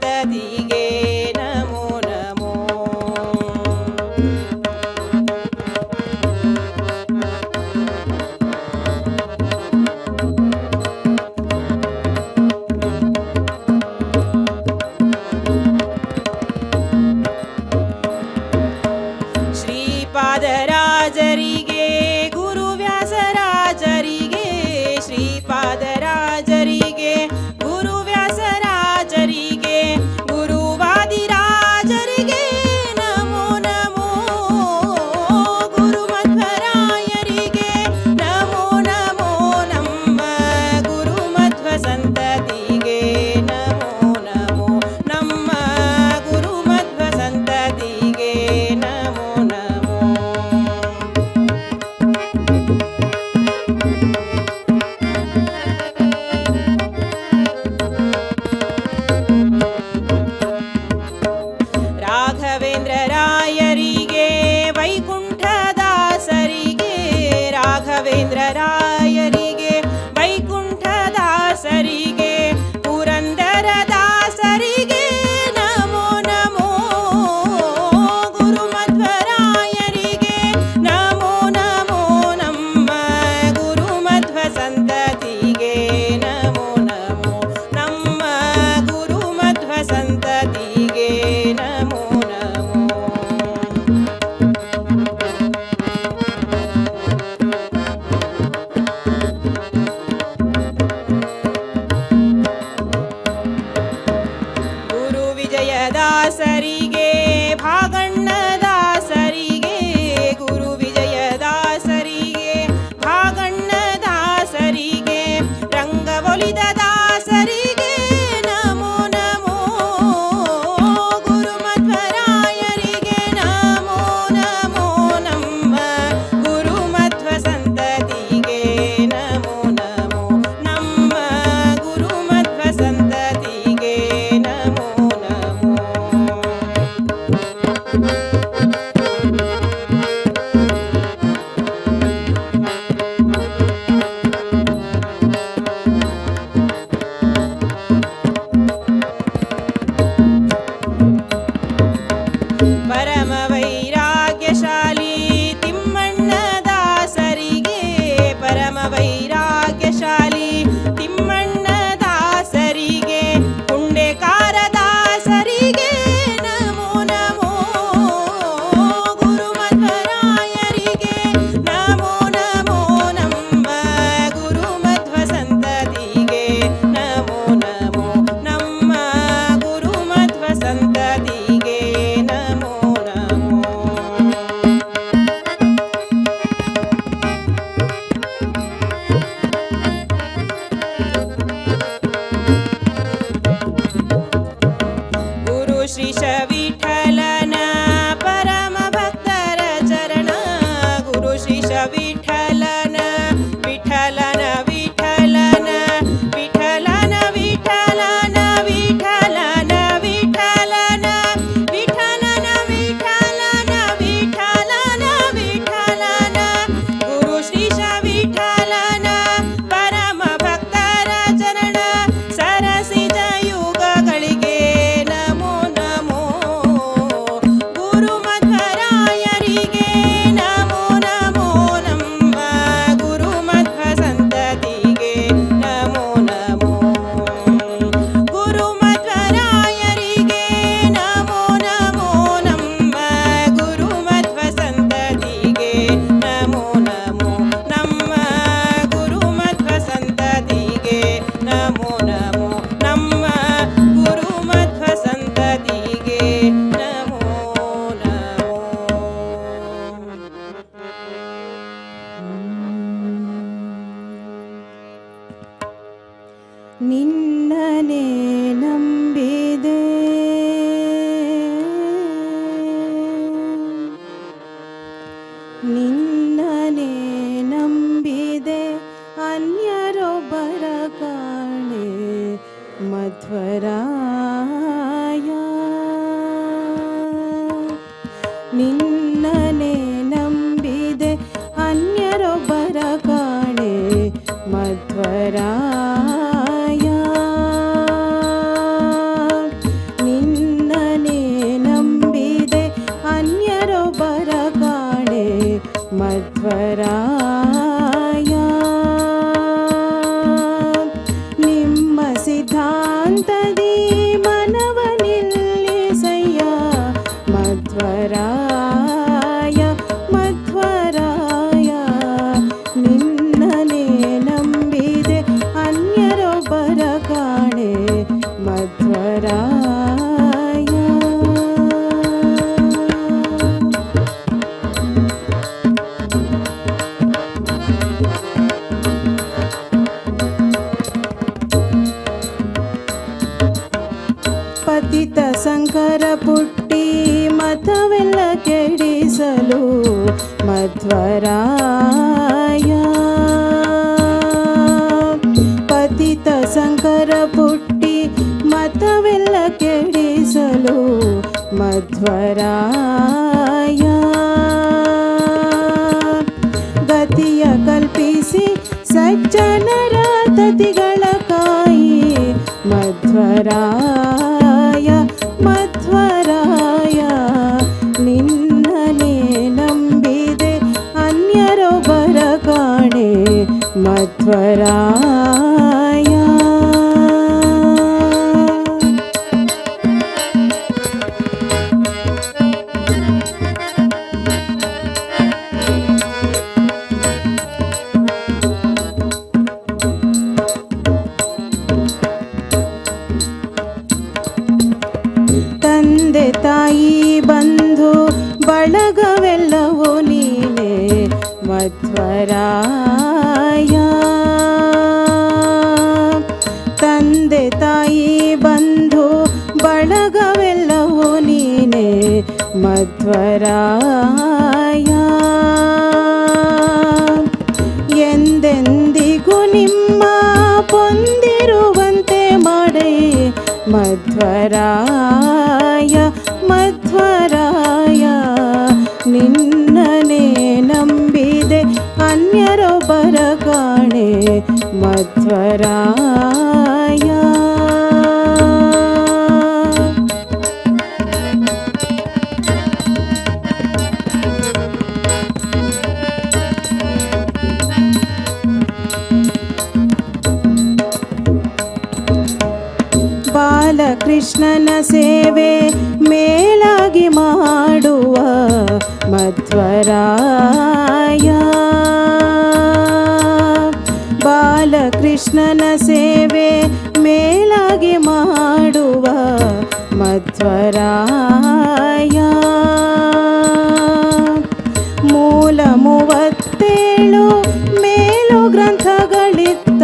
ಸಂತತಿಗೆ ನಮೋ ನಮೋ. ಶ್ರೀಪಾದರಾಜರಿಗೆ ಗುರುವ್ಯಾಸರಾಜರಿಗೆ ಶ್ರೀಪಾದರಾಜರಿಗೆ ಗುರುವ್ಯಾಸರಾಜರಿಗೆ ಗುರುವಾದಿರಾಜರಿಗೆ ನಮೋ ನಮೋ. ಗುರುಮಧ್ವರಾಯರಿಗೆ ನಮೋ ನಮೋ. ನಮ್ಮ ಗುರುಮಧ್ವ ಸಂತತಿಗೆ ನಮೋ ನಮೋ. ನಮ್ಮ ಗುರುಮಧ್ವ ಸಂತತಿಗೆ ನಮೋ ನಮೋ. ರಾಘವೇಂದ್ರ ರಾಯರಿಗೆ ವೈಕುಂಠದಾಸರಿಗೆ ರಾಘವೇಂದ್ರ ರಾಯರಿಗೆ ವೈಕುಂಠದಾಸರಿಗೆ ಪುರಂದರದಾಸರಿಗೆ ನಮೋ ನಮೋ. ಗುರುಮಧ್ವರಾಯರಿಗೆ ನಮೋ ನಮೋ. ನಮ್ಮ ಗುರುಮಧ್ವ ಸಂತತಿಗೆ ನಮೋ ನಮೋ. ನಮ್ಮ ಗುರುಮಧ್ವ ಸಂತತಿಗೆ ನಮೋ ನಮೋ. ಗುರು ವಿಜಯದಾಸರಿಗೆ ಭಾಗಣ್ಣದಾಸರಿಗೆ ಗುರು ವಿಜಯದಾಸರಿಗೆ ಭಾಗಣ್ಣದಾಸರಿಗೆ ರಂಗವೊಲಿದ ದಾಸರಿಗೆ ನಮೋ ನಮೋ. ಗುರುಮಧ್ವರಾಯರಿಗೆ ನಮೋ ನಮೋ. ನಮ್ಮ ಗುರುಮಧ್ವ ಸಂತತಿಗೆ ನಮೋ ನಮೋ. ನಮ್ಮ ಗುರುಮಧ್ವ ಸಂತತಿಗೆ ನಮೋ ನಮೋ. ಪರಮ ವೈರಾಗ್ಯಶಾಲಿ ತಿಮ್ಮಣ್ಣದಾಸರಿಗೆ ಪರಮ ವೈರಾಗ್ಯಶಾಲಿ ತಿಮ್ಮಣ್ಣದಾಸರಿಗೆ ಪುಂಡೆಕಾರದಾಸರಿಗೆ ನಮೋ ನಮೋ. ಗುರುಮಧ್ವರಾಯರಿಗೆ ನಮೋ ನಮೋ. ನಮ್ಮ ಗುರುಮಧ್ವ ಸಂತತಿಗೆ ನಮೋ ನಮೋ. ನಮ್ಮ ಗುರುಮಧ್ವ ಸಂತತಿಗೆ ನಮೋ ನಮೋ. ಗುರು ಶ್ರೀಶ ವಿಠಲನ ಪರಮ ಭಕ್ತರ ಚರಣ ಗುರು ಶ್ರೀಶ ವಿಠಲನ ವಿಠಲನ ವಿಠಲನ ವಿಠಲನ ವಿಠಲನ ವಿಠಲನ ವಿಠಲನ ವಿಠಲನ ವಿಠಲನ ವಿಠಲನ ವಿಠಲನ ಗುರು ಶ್ರೀಶ ವಿಠಲನ ಪರಮ ಭಕ್ತರ ಚರಣ ಸರಸಿಜ ಯುಗಗಳಿಗೆ ನಮೋ ನಮೋ. ಪತಿತ ಸಂಕರ ಪುಟ್ಟಿ ಮತವೆಲ್ಲ ಕೆಡಿಸಲು ಮಧ್ವರಾಯ. ಪತಿತ ಸಂಕರ ಪುಟ್ಟಿ ಮತವೆಲ್ಲ ಕೆಡಿಸಲು ಮಧ್ವರಾಯ. ಗತಿಯ ಕಲ್ಪಿಸಿ ಸಜ್ಜನರ ತತಿಗಳ ಕಾಯಿ ಮಧ್ವರಾಯ ಮಧ್ವರಾಯ. ನಿನ್ನನೇ ನಂಬಿದೆ ಅನ್ಯರೊಬ್ಬರ ಕಾಣೆ ಮಧ್ವರಾಯ. ತಂದೆ ತಾಯಿ ಬಂಧು ಬಳಗವೆಲ್ಲವೂ ನೀನೆ ಮಧ್ವರಾಯ. ತಂದೆ ತಾಯಿ ಬಂಧು ಬಳಗವೆಲ್ಲವೂ ನೀನೆ ಮಧ್ವರಾಯ. ಎಂದೆಂದಿಗೂ ನಿಮ್ಮ ಪೊಂದಿರುವಂತೆ ಮಾಡೇ ಮಧ್ವರಾಯ ಮಧ್ವರಾಯ. ನಿನ್ನನೇ ನಂಬಿದೆ ಅನ್ಯರೊಬ್ಬರ ಕಾಣೆ ಮಧ್ವರಾಯ. ಬಾಲಕೃಷ್ಣನ ಸೇವೆ ಮೇಲಾಗಿ ಮಾಡುವ ಮಧ್ವರಾಯ. ಬಾಲಕೃಷ್ಣನ ಸೇವೆ ಮೇಲಾಗಿ ಮಾಡುವ ಮಧ್ವರಾಯ. ಮೂಲ 37 ಮೇಲು ಗ್ರಂಥಗಳಿತ್ತ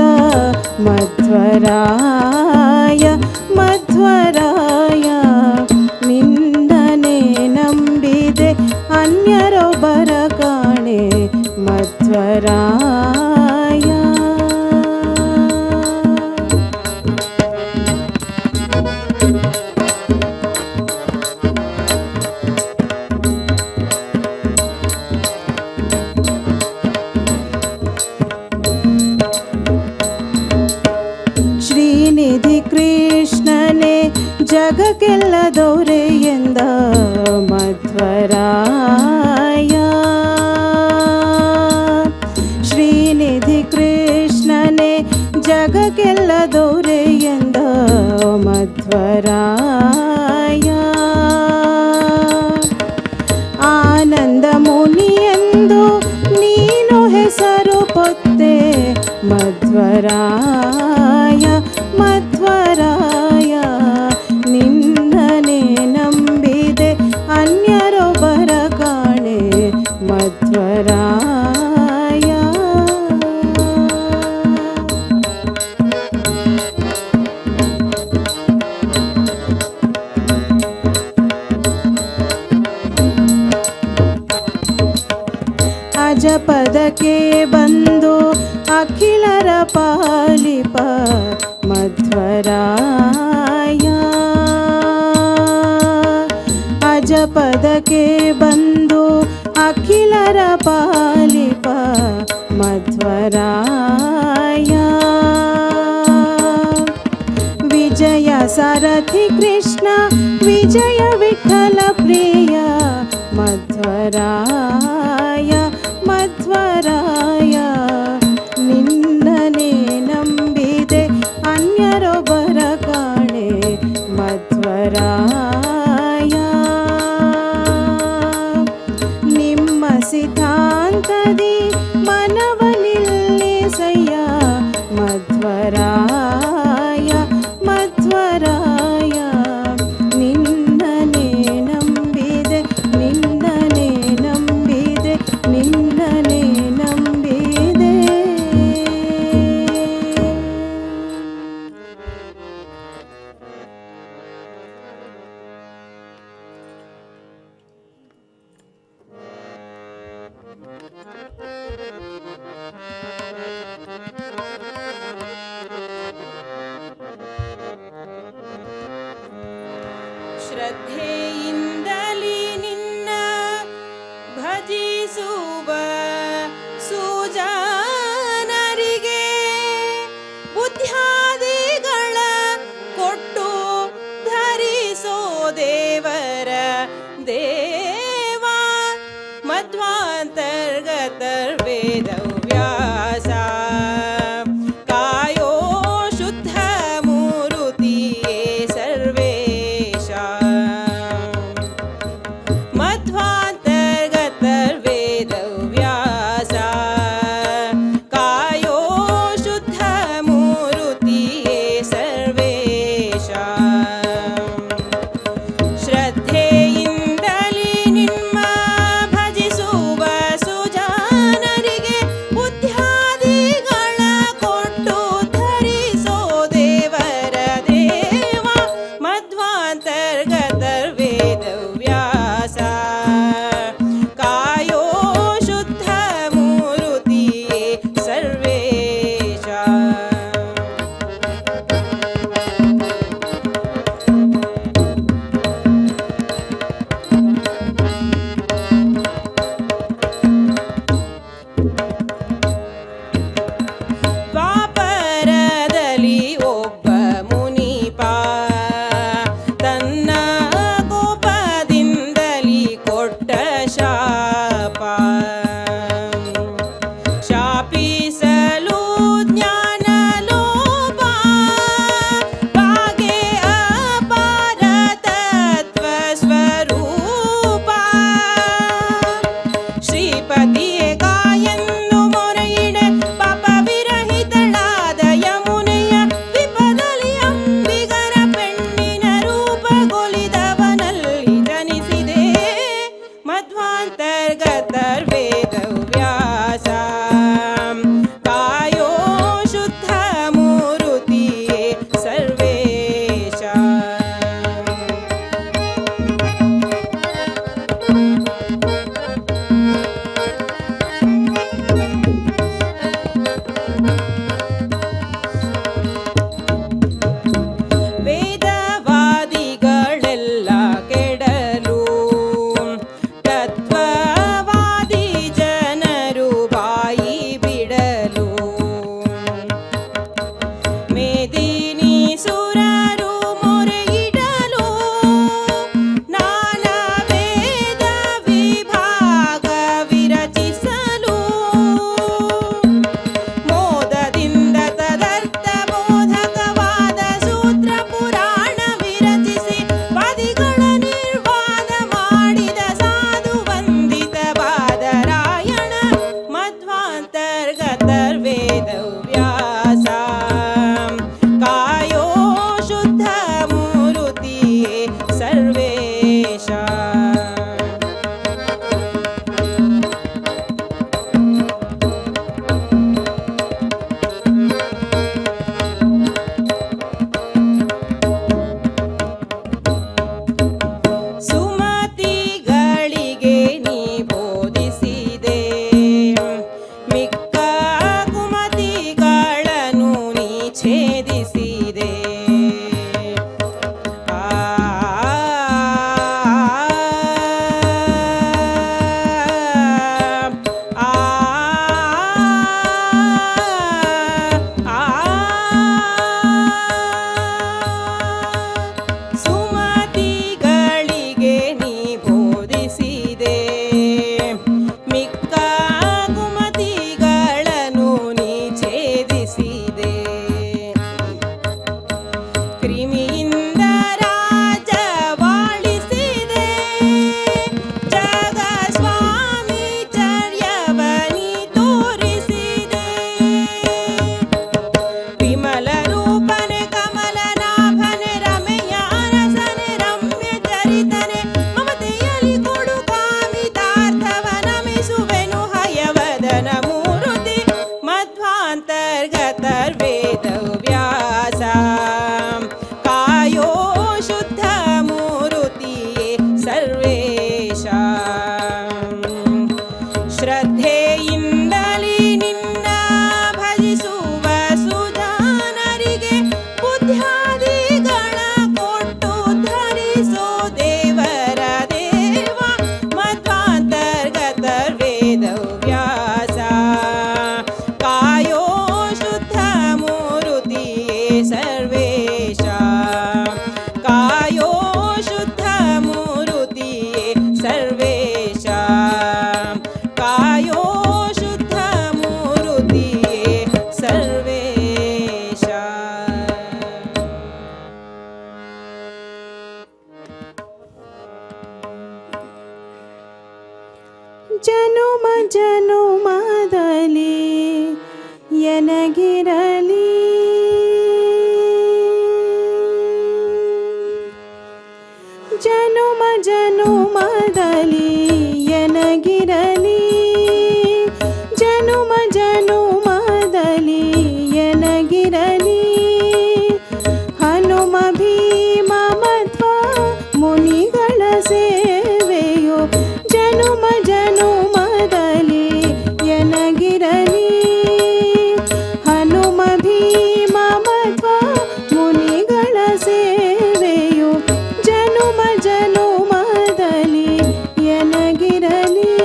ಮಧ್ವರಾಯ ಮಧ್ವರಾಯ. ನಿನ್ನನೇ ನಂಬಿದೆ ಅನ್ಯರೊಬ್ಬರ ಕಾಣೆ ಮಧ್ವರಾಯ. ಶ್ರೀನಿಧಿ ಕೃಷ್ಣನೇ ಜಗಕ್ಕೆಲ್ಲ ದೊರೆ ಎಂದ ಮಧ್ವರಾಯ. ಶ್ರೀನಿಧಿ ಕೃಷ್ಣನೇ ಜಗಕ್ಕೆಲ್ಲ ದೊರೆ ಎಂದ ಮಧ್ವರಾಯ. ಆನಂದ ಮುನಿ ಎಂದು ನೀನು ಹೆಸರು ಪೊತ್ತೆ ಮಧ್ವರಾಯ ಮಧ್ವರಾಯ. ನಿನ್ನನೇ ನಂಬಿದೆ ಅನ್ಯರೊಬ್ಬರ ಕಾಣೆ ಮಧ್ವರಾಯ. ಅಜಪದಕ್ಕೆ ಬಂದು ಅಖಿಲರ ಪಾಲಿಪ ಮಧ್ವರಾಯ. ಅಜಪದಕ್ಕೆ ಬಂದು ಅಖಿಲರ ಪಾಲಿಪ ಮಧ್ವರಾಯ. ವಿಜಯ ಸಾರಥಿ ಕೃಷ್ಣ ವಿಜಯ ವಿಠಲ ಪ್ರಿಯ ಮಧ್ವರಾಯ ಮಧ್ವರಾಯ. ನಿನ್ನನೇ ನಂಬಿದೆ ಅನ್ಯರೊಬ್ಬರ ಕಾಣೆ ಮಧ್ವರಾಯ. ನಿಮ್ಮ ಸಿದ್ಧಾಂತದಿ ಮನವ ನಿಲ್ಲಿಸಯ್ಯ ಮಧ್ವರಾಯ ಮಧ್ವರಾಯ. ಶ್ರದ್ಧೆಯಿಂದಲಿ ನಿನ್ನ ಭಜಿಸುವ ಸುಜನರಿಗೆ ಬುದ್ಧ್ಯಾದಿಗಳ ಕೊಟ್ಟು ಧರಿಸೋ ದೇವರ ದೇವ ಮಧ್ವಾಂತರ್ಗತರ್ ವೇದವ್ಯಾಸ ಕಾಯೋ ಶುದ್ಧ ಮೂರುತಿಯೇ ಸರ್ವೇಶ ಮಧ್ವಾಂತರ್ಗತರ್ ವೇದವ್ಯಾಸ ಕಾಯೋ ಶುದ್ಧ ಮೂರುತಿಯೇ ಸರ್ವೇಶ ಶ್ರದ್ಧೆಯಿಂದಲಿ ನಿಮ್ಮ ಭಜಿಸುವ ಸುಜನರಿಗೆ ಬುದ್ಧ್ಯಾದಿಗಳ ಕೊಟ್ಟು ಧರಿಸೋ ದೇವರ ದೇವ ಮಧ್ವಾಂತರ್ಗತರ್ ವೇದವ್ಯಾಸ ಕಾಯೋ ಶುದ್ಧ ಮೂರುತಿಯೇ ಸರ್ವೇಶ ದ್ವಾಪರದಲ್ಲಿ ಒಬ್ಬ ಮುನಿಪ ತನ್ನ ಕೋಪದಿಂದಲಿ ಕೊಟ್ಟ ಶಾಪ ಶಾಪಿಸಲು ಜ್ಞಾನ ಲೋಪ ಬಾಗೆ ಅಪಾರ ತತ್ವ ಸ್ವರೂಪ ಶ್ರೀಪತಿಯೇ ಕಾಯನ್ನು ಮೊರೆಯಿಡೆ ಪಾಪ ವಿರಹಿತಳಾದ ಯಮುನೆಯ ವಿಪದಲ್ಲಿ ಅಂಬಿಗರ ಪೆಣ್ಣಿನ ರೂಪಗೊಲಿದವನಲ್ಲಿ ಜನಿಸಿದೆ ಮಧ್ವಾಂತರ್ಗತರ್ ವೇದವ್ಯಾಸ ಕಾಯೋ ಶುದ್ಧ ಮೂರುತಿಯೇ ಸರ್ವೇಶ ವೇದವಾದಿಗಳೆಲ್ಲ ಜನುಮ ಜನುಮದಲ್ಲಿ ಎನಗಿರಲಿ. ಜನುಮ ಜನುಮದಲ್ಲಿ ಎನಗಿರಲಿ. ಜನುಮ ಜನುಮದಲ್ಲಿ ಎನಗಿರಲಿ. ಹನುಮ ಭೀಮ ಮಧ್ವ ಮುನಿಗಳ ಸೇವೆಯು ಜನುಮ ಜನುಮದಲ್ಲಿ ಎನಗಿರಲಿ. ಹನುಮ ಭೀಮ ಮಧ್ವ ಮುನಿಗಳ ಸೇವೆಯು ಜನುಮ ಜನುಮದಲ್ಲಿ ಎನಗಿರಲಿ.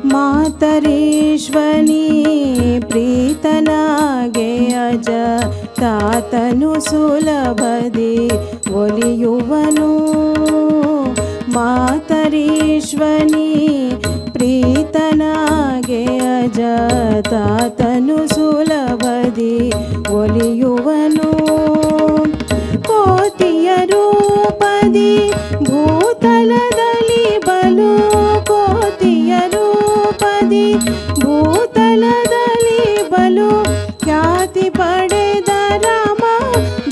ಮಾತರೇಶ್ವನಿ ಪ್ರೀತನಾಗೆ ಅಜ ತಾತನು ಸುಲಭದಿ ಒಲಿಯುವನು. ಮಾತರೇಶ್ವನಿ ಪ್ರೀತನಾಗೆ ಅಜ ತಾತನು ಸುಲಭದಿ ಒಲಿಯುವನು. ಕೋತಿಯ ರೂಪದಿ ಭೂತಲದಲ್ಲಿ ಬಲು. ಕೋತಿಯ ರೂಪದಿ ಭೂತಲದಲ್ಲಿ ಬಲು ಖ್ಯಾತಿ ಪಡೆದ ರಾಮ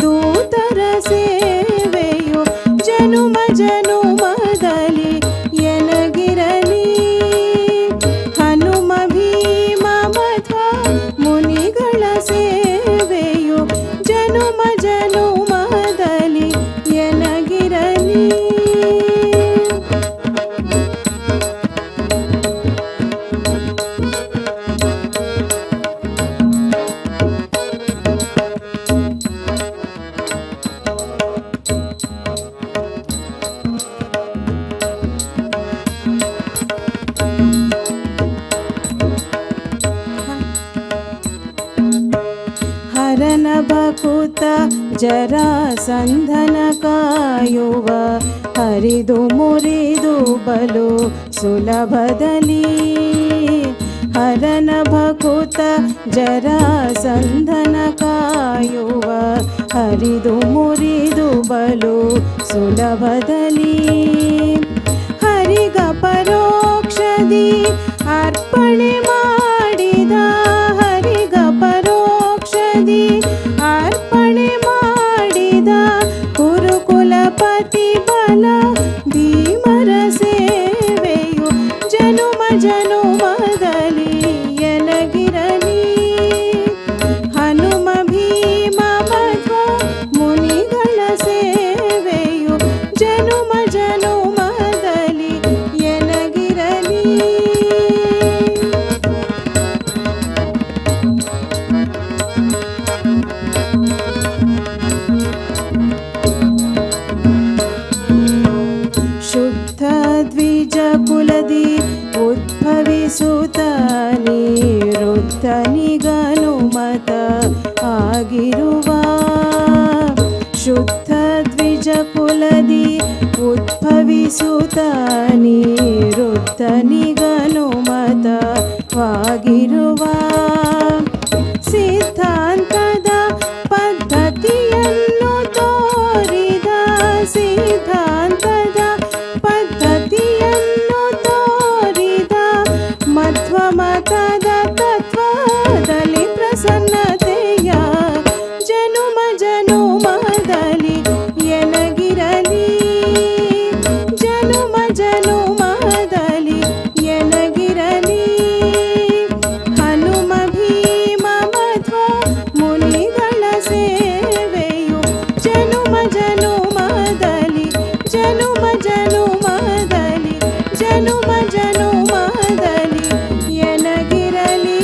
ದೂತರ ಸೇವೆಯು ಜನುಮ ಜನುಮದಲ್ಲಿ ಎನಗಿರಲಿ. ಹನುಮ ಭೀಮ ಮಧ್ವ ಮುನಿಗಳ ಸೇವೆಯು ಜನುಮ ಜನುಮದಲ್ಲಿ ಎನಗಿರಲಿ. ಹರನ ಭಕುತ ಜರಾಸಂಧನ ಕಾಯುವ ಹರಿದು ಮುರಿದು ಬಲು ಸುಲಭದಲ್ಲಿ. ಹರನ ಭಕುತ ಜರಾಸಂಧನ ಕಾಯುವ ಹರಿದು ಮುರಿದು ಬಲು ಸುಲಭದಲ್ಲಿ. ಹರಿಗ ಪರೋಕ್ಷದಿ ಅರ್ಪಣೆ ಮಾಡಿದ. ಹರಿಗ ಪರೋಕ್ಷದಿ ಅರ್ಪಣೆ ಮಾಡಿದ ಕುರುಕುಲಪತಿ ಬಲ ಭೀಮರ ಸೇವೆಯು ಜನುಮ ಜನುಮದಲ್ಲಿ ಎನಗಿರಲಿ. ಹನುಮ ಭೀಮ ಮಧ್ವ ಮುನಿಗಳ ಸೇವೆಯು ಜನುಮ ಜನುಮದಲ್ಲಿ ಎನಗಿರಲಿ. ಶುದ್ಧ ದ್ವಿಜ ಕುಲದಿ ಉದ್ಭವಿಸುತ್ತ ನಿರುದ್ಧನಿಗನುಮತ ಆಗಿರುವ. ಶುದ್ಧ ದ್ವಿಜ ಕುಲದಿ ಉದ್ಭವಿಸುತ್ತ ನಿರುದ್ಧನಿಗನುಮತವಾಗಿರುವ. ಸಿದ್ಧಾಂತದ ಪದ್ಧತಿಯನ್ನು ತೋರಿದ. ಸಿದ್ಧಾಂತದ ಪದ್ಧತಿಯನ್ನು ತೋರಿದ ಮಧ್ವ ಮತದ ತತ್ವದಲ್ಲಿ ಪ್ರಸನ್ನತೆಯ ಜನುಮ ಜನುಮದಲ್ಲಿ ಎನಗಿರಲಿ. ಜನುಮ ಜನುಮದಲ್ಲಿ ಎನಗಿರಲಿ. ಹನುಮ ಭೀಮ ಮಧ್ವ ಮುನಿಗಳ ಸೇವೆಯು ಜನುಮ ಜನುಮದಲ್ಲಿ ಜನುಮ ಜನುಮದಲ್ಲಿ ಜನುಮ ಜನುಮದಲ್ಲಿ ಎನಗಿರಲಿ.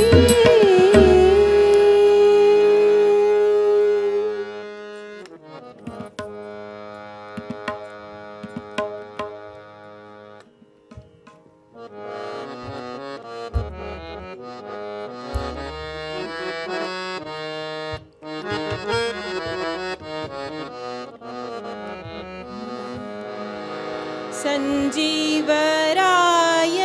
ಸಂಜೀವರಾಯ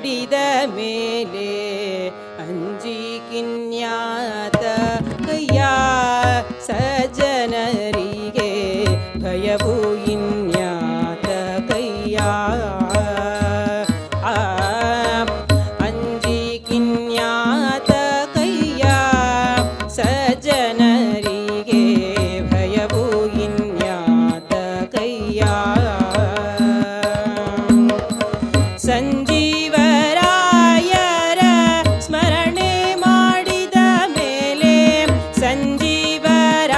ಮಾಡಿದ ಮೇಲೆ ಅಂಜಿಕಿನ್ಯಾತ ಕೈಯ ಸಜ್ಜನರಿಗೆ ಭಯವು ಇನ್ಯಾತ ಕೈಯ ಅಂಜಿಕಿನ್ಯಾತ ಕೈಯ ಸಜ್ಜನರಿಗೆ ಭಯವು ಇನ್ಯಾತ ಕೈಯ ಸಂಜೀವರಾಯರ ಸ್ಮರಣೆ ಮಾಡಿದ ಮೇಲೆ ಸಂಜೀವರಾಯರ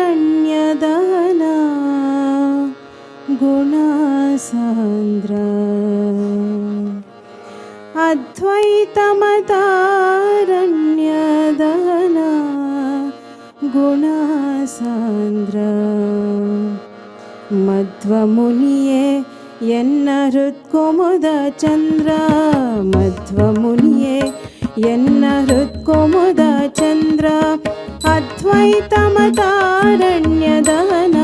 ಅದ್ವೈತಮತಾರಣ್ಯದನ ಗುಣಸಾಂದ್ರ ಅದ್ವೈತಮತಾರಣ್ಯದನ ಗುಣಸಾಂದ್ರ ಮಧ್ವಮುನಿಯೇ ಎನ್ನ ಹೃತ್ಕುಮುದ ಚಂದ್ರ ಮಧ್ವಮುನಿಯೇ ಎನ್ನ ಹೃತ್ಕುಮುದ ಚಂದ್ರ ಅದ್ವೈತಮತಾರಣ್ಯದನ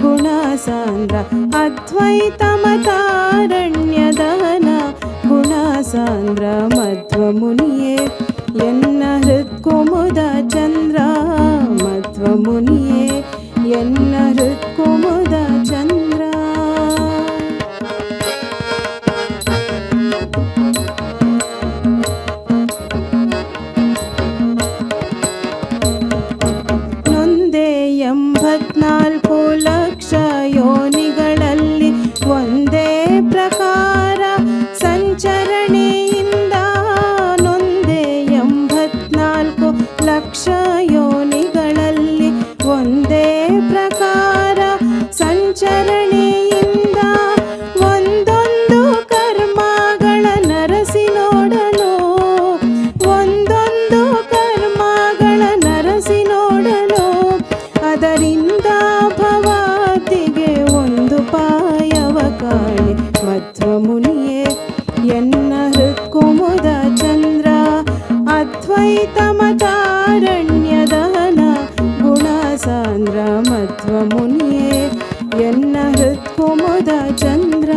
ಗುಣಸಾಂದ್ರ ಅದ್ವೈತಮತಾರಣ್ಯದನ ಗುಣಸಾಂದ್ರ ಮಧ್ವಮುನಿಯೇ ಎನ್ನ ಹೃತ್ಕುಮುದ ಚಂದ್ರ ಮಧ್ವಮುನಿಯೇ ಎನ್ನ ಹೃತ್ಕುಮುದ ಚಂದ್ರ ನೊಂದೇ 84 ಲಕ್ಷ ಯೋನಿಗಳಲ್ಲಿ ಒಂದೇ ಪ್ರಕಾರ ಸಂಚರಣೆಯಿಂದ ನೊಂದೇ 84 ಲಕ್ಷ ಯೋನಿಗಳಲ್ಲಿ ಒಂದೇ ಪ್ರಕಾರ ಸಂಚರಣೆಯಿಂದ ಒಂದೊಂದು ಕರ್ಮಗಳ ನರಸಿ ನೋಡಲು ಒಂದೊಂದು ಕರ್ಮಗಳ ನರಸಿ ನೋಡಲು ಅದರಿಂದ ಭವಾತಿಗೆ ಒಂದು ಪಾಯವ ಕಾಣೆ ಮಧ್ವಮುನಿಯೇ ಎನ್ನ ಹೃತ್ಕುಮುದ ಚಂದ್ರ ಅದ್ವೈತಮತಾರಣ್ಯದನ ಗುಣಸಾಂದ್ರ ಮಧ್ವಮುನಿಯೇ ಎನ್ನ ಹೃತ್ಕುಮುದ ಚಂದ್ರ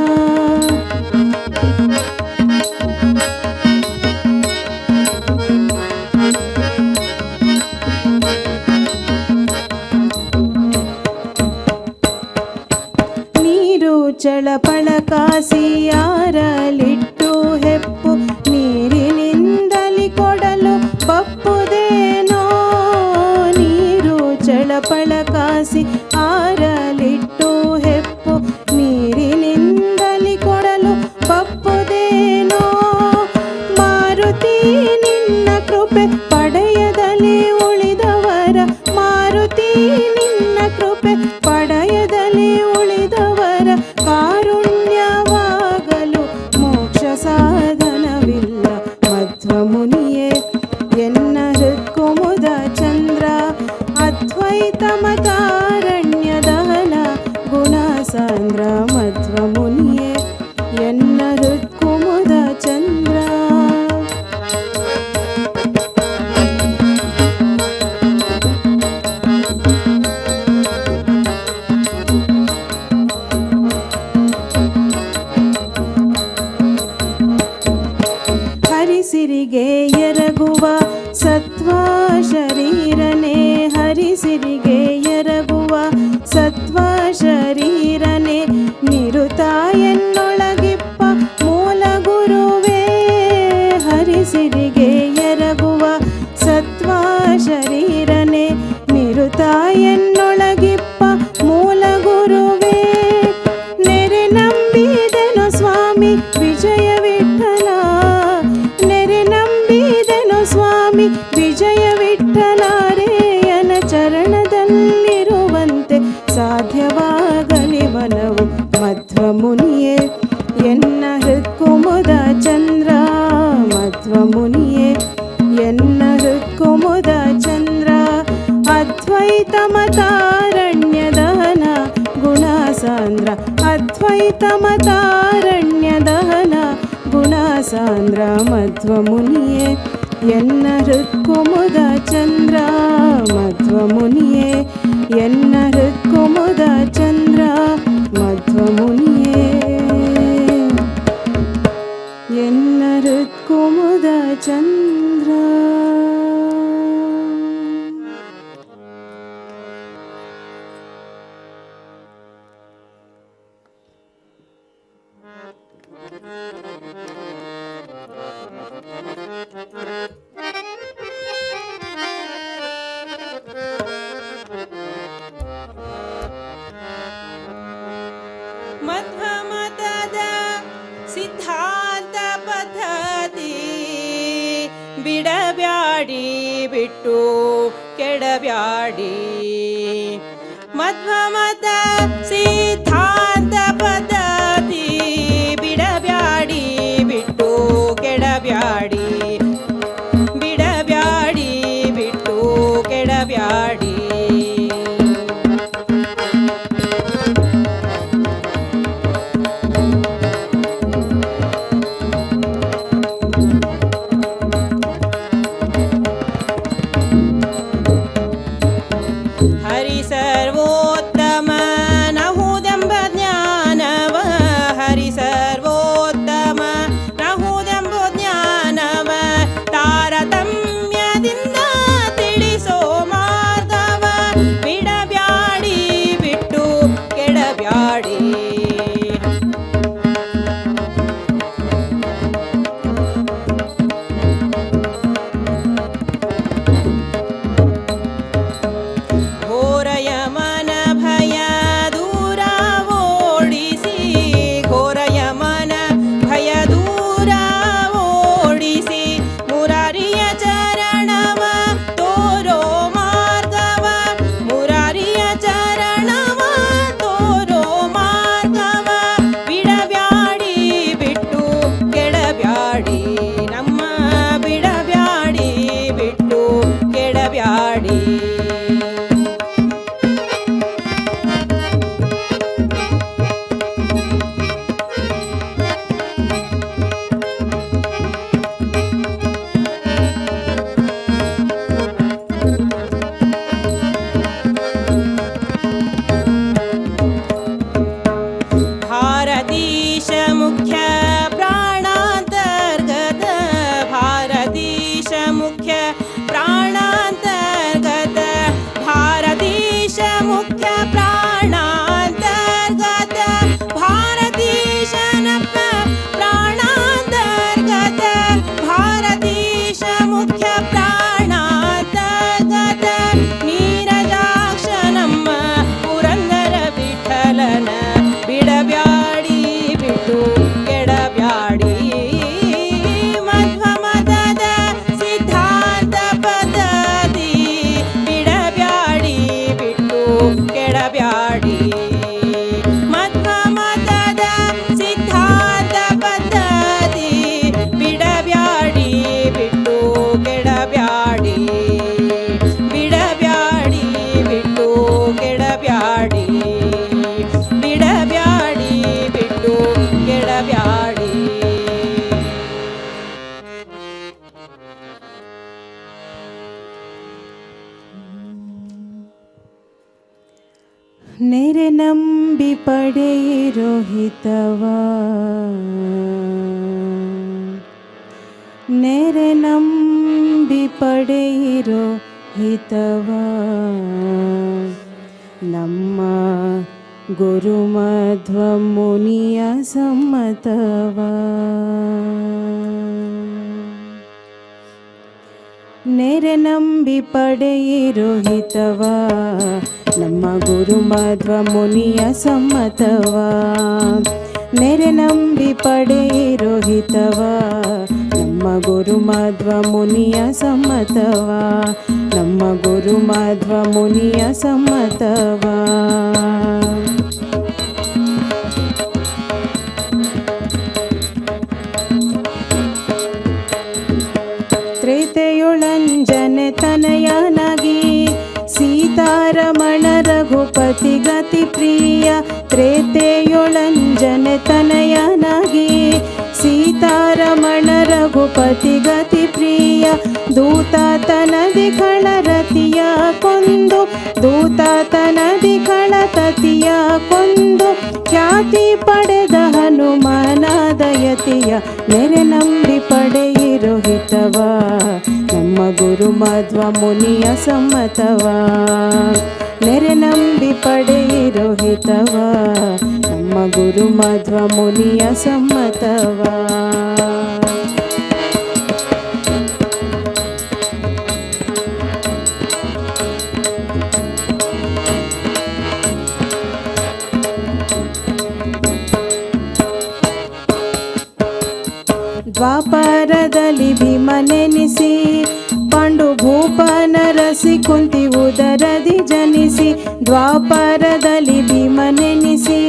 ನೀರು ಚಳಪಳ ಕಾಸಿಯಾರಲಿಟ್ಟು ಹೆಪ್ಪು ನೀರಿನಿಂದಲಿ ಕೊಡಲು ಬಪ್ಪುದೇನೋ ನೀರು ಚಳಪಳ ಕಾಸಿ ಆರಲಿಟ್ಟು ಹೆಪ್ಪು ನೀರಿನಿಂದಲಿ ಕೊಡಲು ಬಪ್ಪುದೇನೋ ಮಾರುತಿ ನಿನ್ನ ಕೃಪೆ ಪಡೆಯದಲ್ಲಿ ಉಳಿದವರ ಮಾರುತಿ ನಿನ್ನ ಕೃಪೆ ಪಡೆಯದಲ್ಲಿ ಉಳಿದವರ ಕಾರುಣ್ಯವಾಗಲು ಮೋಕ್ಷ ಸಾಧನವಿಲ್ಲ ಮಧ್ವಮುನಿಯೇ ಎನ್ನ ಹೃತ್ಕುಮುದ ಚಂದ್ರ ಅದ್ವೈತಮತಾರಣ್ಯದನ ಗುಣಸಾಂದ್ರ ಮಧ್ವಮುನಿಯೇ ಎನ್ನ ಹೃತ್ಕುಮುದ ಚಂದ್ರ ಹರಿಸಿರಿಗೆ ಎರಗುವ ಸತ್ವ ಶರೀರನೇ ಹರಿಸಿರಿಗೆ ಎರಗುವ ಸತ್ವ ಶರೀರನೇ ನಿರುತ ಎನ್ನೊಳಗಿಪ್ಪ ಮೂಲ ಗುರುವೇ ಹರಿಸಿರಿಗೆ ಎರಗುವ ಸತ್ವ ಶರೀರನೇ ನಿರುತ ಎನ್ನೊಳಗಿಪ್ಪ ಮೂಲ ಗುರುವೇ ನೆರೆ ನಂಬಿದೆನು ಸ್ವಾಮಿ ವಿಜಯ ವಿಠಲ ನೆರೆ ನಂಬಿದೆನು ಸ್ವಾಮಿ ವಿಜಯ ವಿಠಲಾರೇಯನ ಚರಣದಲ್ಲಿರುವಂತೆ ಸಾಧ್ಯವಾಗಲಿ ಮನವು ಮಧ್ವಮುನಿಯೇ ಎನ್ನ ಹೃತ್ಕುಮುದ ಚಂದ್ರ ಮಧ್ವಮುನಿಯೇ ಎನ್ನ ಹೃತ್ಕುಮುದ ಚಂದ್ರ ಅದ್ವೈತಮತಾರಣ್ಯದನ ಗುಣಸಾಂದ್ರ ಅದ್ವೈತಮತಾರಣ್ಯದನ ಗುಣಸಾಂದ್ರ ಮಧ್ವಮುನಿಯೇ ಎನ್ನ ಹೃತ್ಕುಮುದ ಚಂದ್ರ ಮಧ್ವಮುನಿಯೇ ಎನ್ನ ಹೃತ್ಕುಮುದ ಚಂದ್ರ ಮಧ್ವಮುನಿಯೇ ಎನ್ನ ಹೃತ್ಕುಮುದ ಚಂದ್ರ ಮಧ್ವಮತದ ಸಿದ್ಧಾಂತ ಪದ್ಧತಿ ಬಿಡಬ್ಯಾಡಿ ಬಿಟ್ಟು ಕೆಡಬ್ಯಾಡಿ ಮಧ್ವಮತ ಸಿದ್ಧಾಂತ ಪದ್ಧತಿ ಬಿಡಬ್ಯಾಡಿ ಬಿಟ್ಟು ಕೆಡಬ್ಯಾಡಿ ಬಿಡಬ್ಯಾಡಿ ಬಿಟ್ಟು ಕೆಡಬ್ಯಾಡಿ ಹರಿ ಸರ್ವೋತ್ತಮ ನಹುದೆಂಬ ಜ್ಞಾನವ ಹರಿ ಸರ್ವೋತ್ತಮ ನಹುದೆಂಬ ಜ್ಞಾನವ ತಾರತಮ್ಯದಿಂದ ತಿಳಿಸೋ ಮಾರ್ಗವ ಬಿಡಬ್ಯಾಡಿ ಬಿಟ್ಟು ಕೆಡಬ್ಯಾಡಿ ಘೋರಯ ಮನ ಭಯ ದೂರ ಓಡಿಸಿ ಘೋರಯ ಮನ ಭಯ ದೂರ ಓಡಿಸಿ ಮುರಾರಿಯ ಚರಣವ ತೋರೋ ಮಾರ್ಗವ ಮುರಾರಿಯ ಚರಣವ ತೋರೋ ಮಾರ್ಗವ ಬಿಡಬ್ಯಾಡಿ ಬಿಟ್ಟು ಕೆಡಬ್ಯಾಡಿ ನಮ್ಮ ಬಿಡಬ್ಯಾಡಿ ಬಿಟ್ಟು ಕೆಡಬ್ಯಾಡಿ ಭಾರತೀಶ ಮುಖ್ಯ ಪ್ರಾಣಾಂತರ್ಗತ ಭಾರತೀಶ ಮುಖ್ಯ ಪ್ರಾಣಾಂತರ್ಗತ ಭಾರತೀಶ ಮುಖ್ಯ ಪ್ರಾಣಾಂತರ್ಗತ ಭಾರತೀಶನಪ್ಪ ಪ್ರಾಣಾಂತರ್ಗತ ಭಾರತೀಶ ಮುಖ್ಯ ಪ್ರಾಣಾಂತರ್ಗತ ನೀರಜಾಕ್ಷ ನಮ್ಮ ಪುರಂದರ ವಿಠಲನ ಬಿಡಬ್ಯಾಡಿ ಬಿಟ್ಟು ಕೆಡಬ್ಯಾಡಿ ಮಧ್ವಮತದ ಸಿದ್ಧಾಂತ ಪದ್ಧತಿ ಬಿಡಬ್ಯಾಡಿ ಬಿಟ್ಟು ಕೆಡಬ್ಯಾಡಿ ಮಧ್ವಮತದ ಸಿದ್ಧಾಂತ ಪದ್ಧತಿ ಬಿಡಬ್ಯಾಡಿ ಬಿಟ್ಟು ಕೆಡಬ್ಯಾಡಿ ಬಿಡಬ್ಯಾಡಿ ಬಿಟ್ಟು ಕೆಡಬ್ಯಾಡಿ ಬಿಡಬ್ಯಾಡಿ ಬಿಟ್ಟು ಕೆಡಬ್ಯಾಡಿ ನೆರೆ ನಂಬಿ ಪಡೆಯಿರೋ ಹಿತವ ನೆರೆ ನಂಬಿ ಪಡೆಯಿರೋ ಹಿತವ ನಮ್ಮ ಗುರು ಮಧ್ವ ಮುನಿಯ ಸಮ್ಮತವ ನೆರೆ ನಂಬಿ ಪಡೆಯಿರೋ ಹಿತವ ನಮ್ಮ ಗುರು ಮಧ್ವ ಮುನಿಯ ಸಮ್ಮತವ ನೆರೆ ನಂಬಿ ಪಡೆಯಿರೋ ಹಿತವ ನಮ್ಮ ಗುರು ಮಧ್ವ ಮುನಿಯ ಸಮ್ಮತವ ನಮ್ಮ ಗುರು ಮಧ್ವ ಮುನಿಯ ಸಮ್ಮತವ ತ್ರೇತೆಯೊಳಂಜನೆ ತನಯನಾಗಿ ಸೀತಾರಮಣ ರಘುಪತಿ ಗತಿ ಪ್ರಿಯ ತ್ರೇತೆಯೊಳಂಜನೆ ತನಯನಾಗಿ ಸೀತಾರಮಣ ರಘುಪತಿ ಗತಿ ಪ್ರಿಯ ದೂತಾತನದಿ ಖಳರತಿಯ ಕೊಂದು ದೂತಾತನದಿ ಖಳತತಿಯ ಕೊಂದು ಖ್ಯಾತಿ ಪಡೆದ ಹನುಮಾನದಯತಿಯ ನೆರೆ ನಂಬಿ ಪಡೆಯಿರೋ ಹಿತವ ನಮ್ಮ ಗುರು ಮಧ್ವ ಮುನಿಯ ಸಮ್ಮತವ ನೆರೆ ನಂಬಿ ಪಡೆಯಿರೋ ಹಿತವ ನಮ್ಮ ಗುರು ಮಧ್ವ ಮುನಿಯ ಸಮ್ಮತವ ದ್ವಾಪರದಲ್ಲಿ ಭೀಮನೆನಿಸಿ ಪಾಂಡು ಭೂಪನ ರಸಿ ಕುಂತಿ ಉದರದಿ ಜನಿಸಿ. ದ್ವಾಪರದಲ್ಲಿ ಭೀಮನೆನಿಸಿ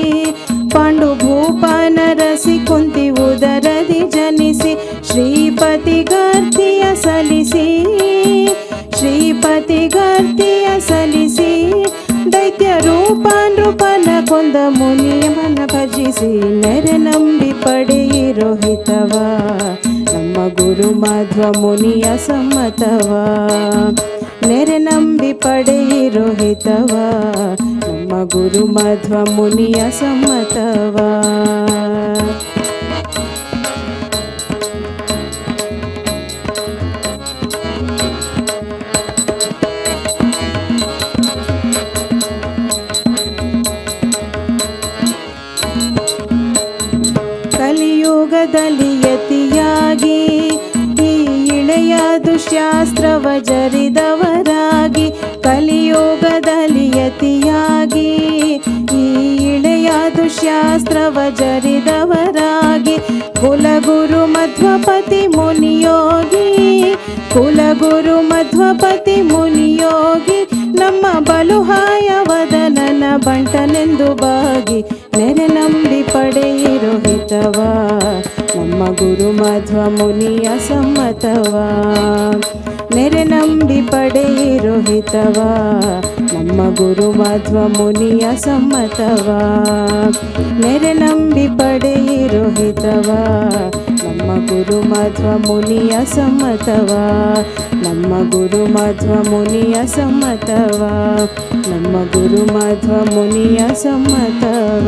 ಪಾಂಡು ಭೂಪನ ರಸಿ ಕುಂತಿ ಉದರದಿ ಜನಿಸಿ. ಶ್ರೀಪತಿ ಗರ್ತಿಯ ಸಲಿಸಿ ಶ್ರೀಪತಿ ಗರ್ತಿಯ ಸಲಿಸಿ ದೈತ್ಯ ರೂಪನ ಕೊಂದ ಮುನಿಯಮನ ಭಜಿಸಿ. ನೆರೆ ನಂಬಿ ಪಡೆಯಿರೋ ಹಿತವ ನಮ್ಮ ಗುರು ಮಾಧ್ವ ಮುನಿಯ ಸಮ್ಮತವ. ನೆರೆ ನಂಬಿ ಪಡೆಯಿರೋ ಹಿತವ ನಮ್ಮ ಗುರು ಮಾಧ್ವ ಮುನಿಯ ಸಮ್ಮತವ. ಕಲಿಯುಗದಲ್ಲಿ ಯತಿಯಾಗಿ ಈ ಇಳೆಯ ದುಶ್ಯಾಸ್ತ್ರವ ಜರಿದವರಾಗಿ. ಕಲಿಯುಗದಲ್ಲಿ ಯತಿಯಾಗಿ ಈ ಇಳೆಯ ದುಶ್ಯಾಸ್ತ್ರವ ಜರಿದವರಾಗಿ. ಕುಲಗುರು ಮಧ್ವಪತಿ ಮುನಿಯೋಗಿ ಕುಲಗುರು ಮಧ್ವಪತಿ ಮುನಿಯೋಗಿ ನಮ್ಮ ಬಲುಹಾಯ ವದನನ ಬಂಟನೆಂದು ಬಾಗಿ. ನೆರೆ ನಂಬಿ ಪಡೆಯಿರೋ ಹಿತವ ನಮ್ಮ ಗುರು ಮಧ್ವ ಮುನಿಯ ಸಮ್ಮತವ. ನೆರೆ ನಂಬಿ ಪಡೆಯಿರೋ ಹಿತವ ನಮ್ಮ ಗುರು ಮಧ್ವ ಮುನಿಯ ಸಮ್ಮತವ. ನೆರೆ ನಂಬಿ ಪಡೆಯಿರೋ ಹಿತವ ನಮ್ಮ ಗುರು ಮಧ್ವ ಮುನಿಯ ಸಮ್ಮತವ. ನಮ್ಮ ಗುರು ಮಧ್ವ ಮುನಿಯ ಸಮ್ಮತವ. ನಮ್ಮ ಗುರು ಮಧ್ವ ಮುನಿಯ ಸಮ್ಮತವ.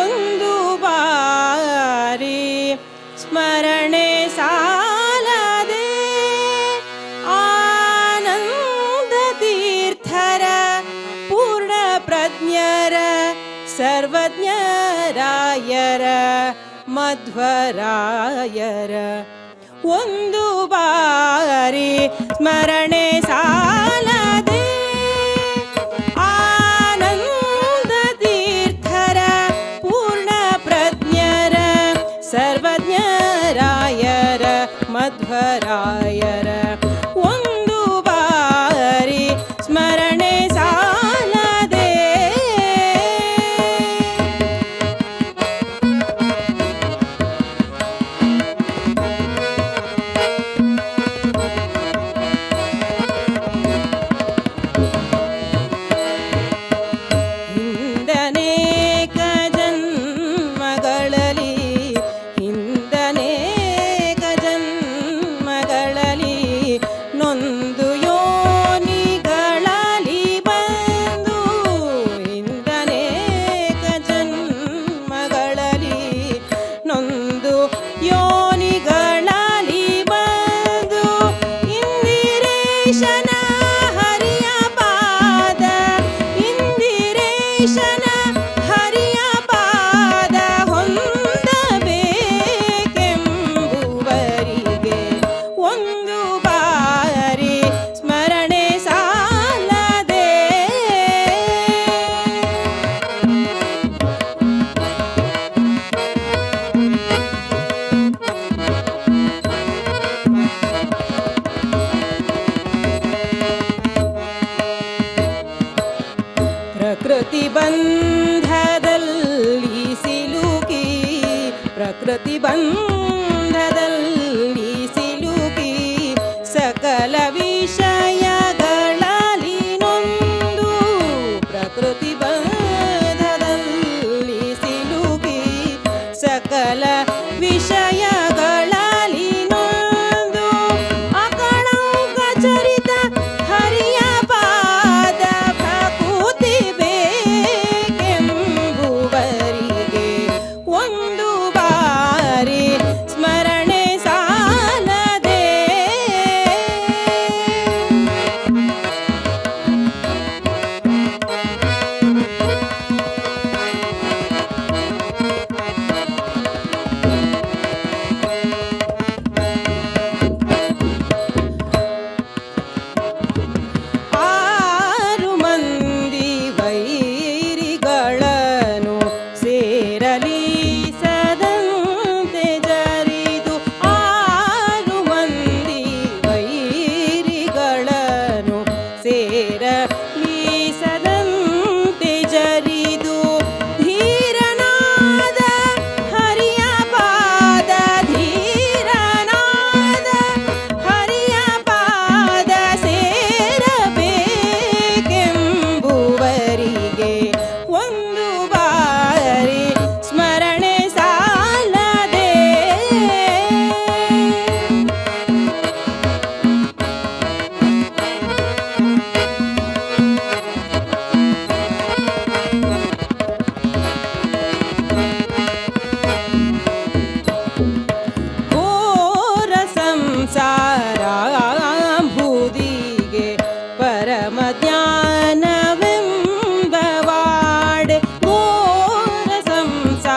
ಒಂದು ಬಾರಿ ಸ್ಮರಣೆ ಸಾಲದೆ ಆನಂದ ತೀರ್ಥರ ಪೂರ್ಣ ಪ್ರಜ್ಞರ ಸರ್ವಜ್ಞರಾಯರ ಮಧ್ವರಾಯರ. ಒಂದು ಬಾರಿ ಸ್ಮರಣೆ ಸಾಲದೆ ಆನಂದ ತೀರ್ಥರ ಪೂರ್ಣ ಪ್ರಜ್ಞರ ಸರ್ವಜ್ಞರಾಯರ ಮಧ್ವರಾಯರ. ಒಂದು ಬಾರಿ ಸ್ಮರಣೆ ಸಾಲದೆ ಹಿಂದನೇಕ ಜನ್ಮಗಳಲ್ಲಿ ಹಿಂದನೇಕ ಜನ್ಮಗಳಲ್ಲಿ ನೊಂದು ಯೋನಿಗಳಲ್ಲಿ ಬಂದು ಹಿಂದನೇಕ ಜನ್ಮಗಳಲ್ಲಿ ನೊಂದು ಯೋನಿಗಳಲ್ಲಿ ಬಂದು ಇಂದಿರೇಶನ ಹರಿಯ ಪಾದ ಇಂದಿರೇಶನ ಹರಿಯ ಪಾದ ಹೊಂದಬೇಕೆಂಬುವರಿಗೆ ಒಂದು ಬಾರಿ ಸ್ಮರಣೆ ಸಾಲದೆ ಪ್ರಕೃತಿ ಬಂಧದಲ್ಲಿ ಸಿಲುಕಿ ಪ್ರಕೃತಿ ಬಂಧದಲ್ಲಿ ಸಿಲುಕಿ ಸಕಲ ವಿಷಯಗಳಲ್ಲಿ ನೊಂದು ಪ್ರಕೃತಿ ಬಂಧದಲ್ಲಿ ಸಿಲುಕಿ ಸಕಲ ವಿಷಯಗಳಲ್ಲಿ ನೊಂದು ಅಕಳಂಕ ಚರಿತ ಹರಿಯ ಪಾದ ಪ್ರಕೃತಿ ಬೇಕೆಂಬುವರಿಗೆ ಒಂದು ಬಾರಿ ಸ್ಮರಣೆ ಸಾಲದೆ ಆರು ಮಂದಿ ವೈರಿಗಳನ್ನು ಸೇರಲಿ ಸದಂತೆ ಜರಿದು ಆರು ಮಂದಿ ವೈರಿಗಳನ್ನು ಸೇರಲಿ ಸದಂತೆ ಜರಿದು ಧೀರನಾದ ಹರಿಯ ಪಾದ ಧೀರನಾದ ಹರಿಯ ಪಾದ ಸೇರಬೇಕೆಂಬುವರಿಗೆ ಒಂದು ಬಾರಿ ಸ್ಮರಣೆ ಸಾಲದೆ ಘೋರ ಸಂಸಾರಾಂಬುದಿಗೆ ಪರಮ ಜ್ಞಾನವೆಂಬವಾಡೆ ಘೋರ ಸಂಸಾರಾಂಬುದಿಗೆ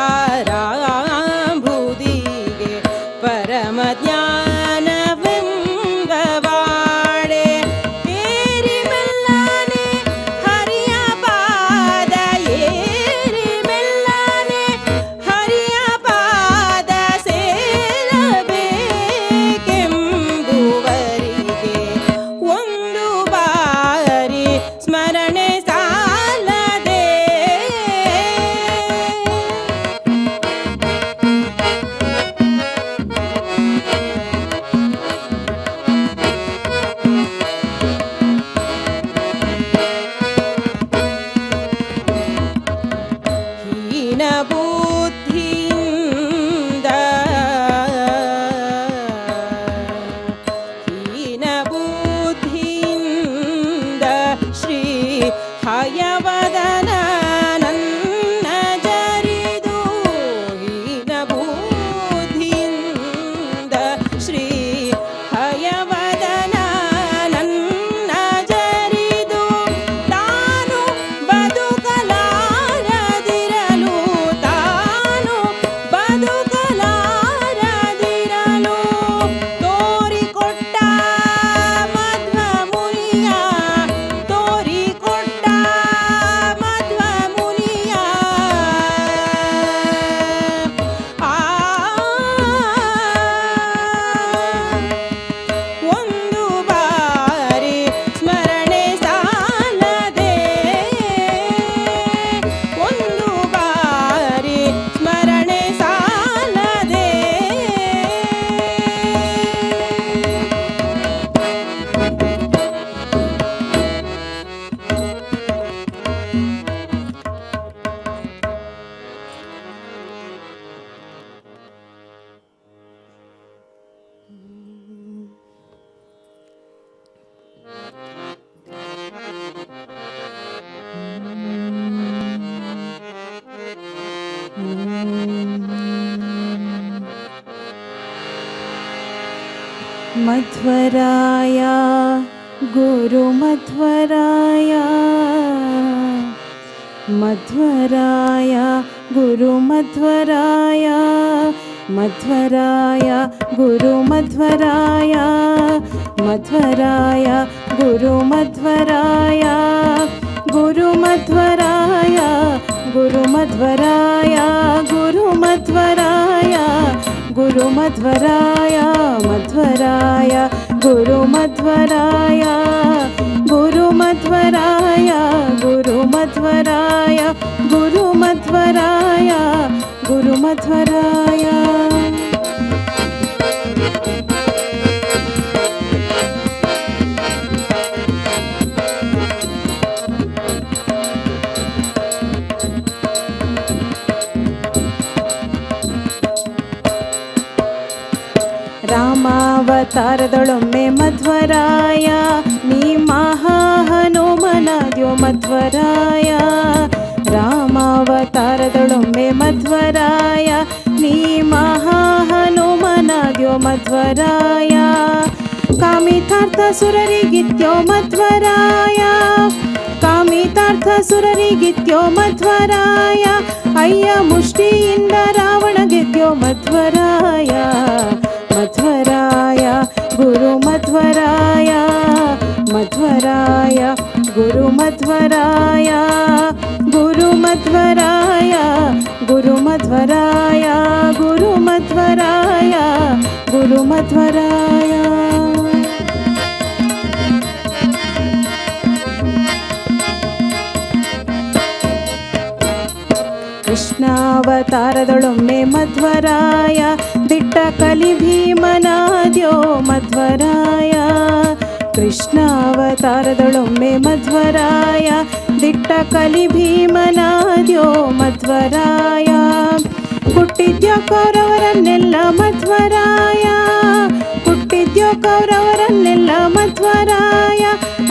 ಪರಮ ಜ್ಞಾನವೆಂಬವಾಡೆ ಏರಿ ಮೆಲ್ಲನೆ ಹರಿಯ ಪಾದ ಏರಿ ಮೆಲ್ಲನೆ ಹರಿಯ ಪಾದ ಸೇರಬೇಕೆಂಬುವರಿಗೆ ಒಂದು ಬಾರಿ ಸ್ಮರಣೆ ಸಾಲದೆ ಹೀನ ಬುದ್ಧಿಯಿಂದ ಹೀನ ಬುದ್ಧಿಯಿಂದ ಶ್ರೀ ಹಯವದನ ನನ್ನ ಜರಿದು ಹೀನ ಬುದ್ಧಿಯಿಂದ ಶ್ರೀ ಹಯವದನ ನನ್ನ ಜರಿದು ತಾನು ಬದುಕಲಾರದಿರಲು ತಾನು ಬದುಕಲಾರದಿರಲು ತೋರಿಕೊಟ್ಟ ಮಧ್ವ ಮುನಿಯ ತೋರಿಕೊಟ್ಟ ಮಧ್ವ ಮುನಿಯ ಒಂದು ಬಾರಿ ಸ್ಮರಣೆ ಸಾಲದೆ ಒಂದು ಬಾರಿ ಸ್ಮರಣೆ ಸಾಲದೆ मध्वराय गुरुमध्वराय मध्वराय गुरुमध्वराय मध्वराय गुरुमध्वराय मध्वराय गुरुमध्वराय गुरुमध्वराय गुरुमध्वराय गुरुमध्वराय गुरुमध्वराय मध्वराय गुरुमध्वराय गुरुमध्वराय गुरुमध्वराय गुरुमध्वराय गुरुमध्वराय ರಾಮಾವತಾರದೊಳೊಮ್ಮೆ ಮಧ್ವರಾಯ ನೀ ಮಹಾಹನುಮನಾದ್ಯೋ ಮಧ್ವರಾಯ ರಾಮಾವತಾರದೊಳೊಮ್ಮೆ ಮಧ್ವರಾಯ ನೀ ಮಹಾಹನುಮನಾದ್ಯೋ ಮಧ್ವರಾಯ ಕಾಮಿತಾರ್ಥ ಸುರರಿಗಿತ್ಯೋ ಮಧ್ವರಾಯ ಕಾಮಿತಾರ್ಥ ಸುರರಿಗಿತ್ಯೋ ಮಧ್ವರಾಯ ಅಯ್ಯ ಮುಷ್ಟಿಯಿಂದ ರಾವಣ ಗೆದ್ಯೋ ಮಧ್ವರಾಯ ಮಧ್ವರಾಯ ಗುರು ಮಧ್ವರಾಯ ಮಧ್ವರಾಯ ಗುರು ಮಧ್ವರಾಯ ಗುರು ಮಧ್ವರಾಯ ಗುರು ಮಧ್ವರಾಯ ಗುರು ಮಧ್ವರಾಯ ಗುರು ಮಧ್ವರಾಯ ಕೃಷ್ಣಾವತಾರದೊಳೊಮ್ಮೆ ಮಧ್ವರಾಯ ದಿಟ್ಟ ಕಲಿ ಭೀಮನಾದ್ಯೋ ಮಧ್ವರಾಯ ಕೃಷ್ಣಾವತಾರದೊಳೊಮ್ಮೆ ಮಧ್ವರಾಯ ದಿಟ್ಟ ಕಲಿ ಭೀಮನಾದ್ಯೋ ಮಧ್ವರಾಯ ಹುಟ್ಟಿದ್ಯೋ ಕೌರವರನ್ನೆಲ್ಲ ಮಧ್ವರಾಯ ಹುಟ್ಟಿದ್ಯೋ ಕೌರವರನ್ನೆಲ್ಲ ಮಧ್ವರಾಯ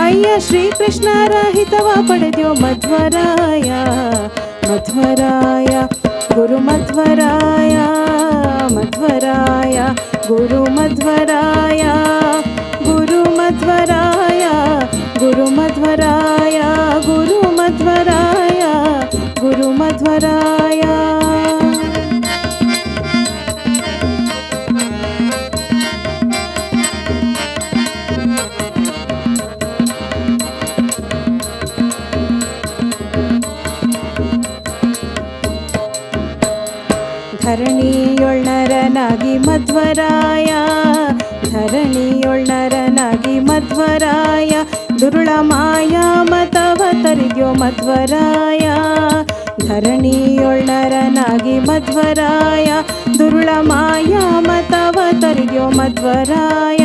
ಅಯ್ಯ ಶ್ರೀಕೃಷ್ಣರ ಹಿತವ ಪಡೆದ್ಯೋ ಮಧ್ವರಾಯ ಮಧ್ವರಾಯ ಗುರು ಮಧ್ವರಾಯ ಮಧ್ವರಾಯ ಗುರು ಮಧ್ವರಾಯ ಗುರು ಮಧ್ವರಾಯ ಗುರು ಮಧ್ವರಾಯ ಗುರು ಮಧ್ವರಾಯ ಗುರು ಮಧ್ವರಾಯ ಧರಣಿಯೊಳ್ನರನಾಗಿ ಮಧ್ವರಾಯ ಧರಣಿಯೊಳ್ನರನಾಗಿ ಮಧ್ವರಾಯ ದುರುಳ ಮಾಯಾ ಮತವ ತರಿದ್ಯೋ ಮಧ್ವರಾಯ ಧರಣಿಯೊಳ್ನರನಾಗಿ ಮಧ್ವರಾಯ ದುರುಳ ಮಾಯಾ ಮತವ ತರಿದ್ಯೋ ಮಧ್ವರಾಯ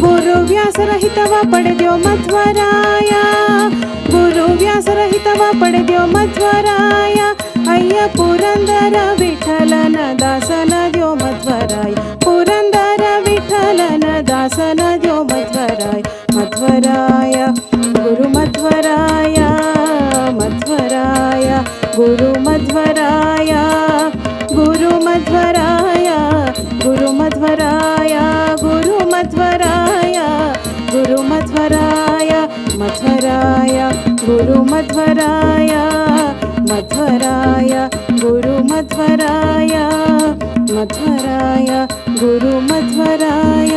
ಗುರು ವ್ಯಾಸರ ಹಿತವ ಪಡೆದ್ಯೋ ಮಧ್ವರಾಯ ಗುರು ವ್ಯಾಸರ ಹಿತವ ಪಡೆದ್ಯೋ ಮಧ್ವರಾಯ ಅಯ್ಯ ಪುರಂದರ ವಿಠಲನ ದಾಸನದ್ಯೋ ಮಧ್ವರಾಯ ಪುರಂದರ ವಿಠಲನ ದಾಸನದ್ಯೋ ಮಧ್ವರಾಯ ಮಧ್ವರಾಯ ಗುರು ಮಧ್ವರಾಯ ಮಧ್ವರಾಯ ಗುರು ಮಧ್ವರಾಯ ಗುರು ಮಧ್ವರಾಯ ಗುರು ಮಧ್ವರಾಯ ಗುರು ಮಧ್ವರಾಯ ಗುರು ಮಧ್ವರಾಯ ಮಧ್ವರಾಯ ಗುರು ಮಧ್ವರಾಯ ಮಧ್ವರಾಯ ಗುರು ಮಧ್ವರಾಯ ಮಧ್ವರಾಯ ಗುರು ಮಧ್ವರಾಯ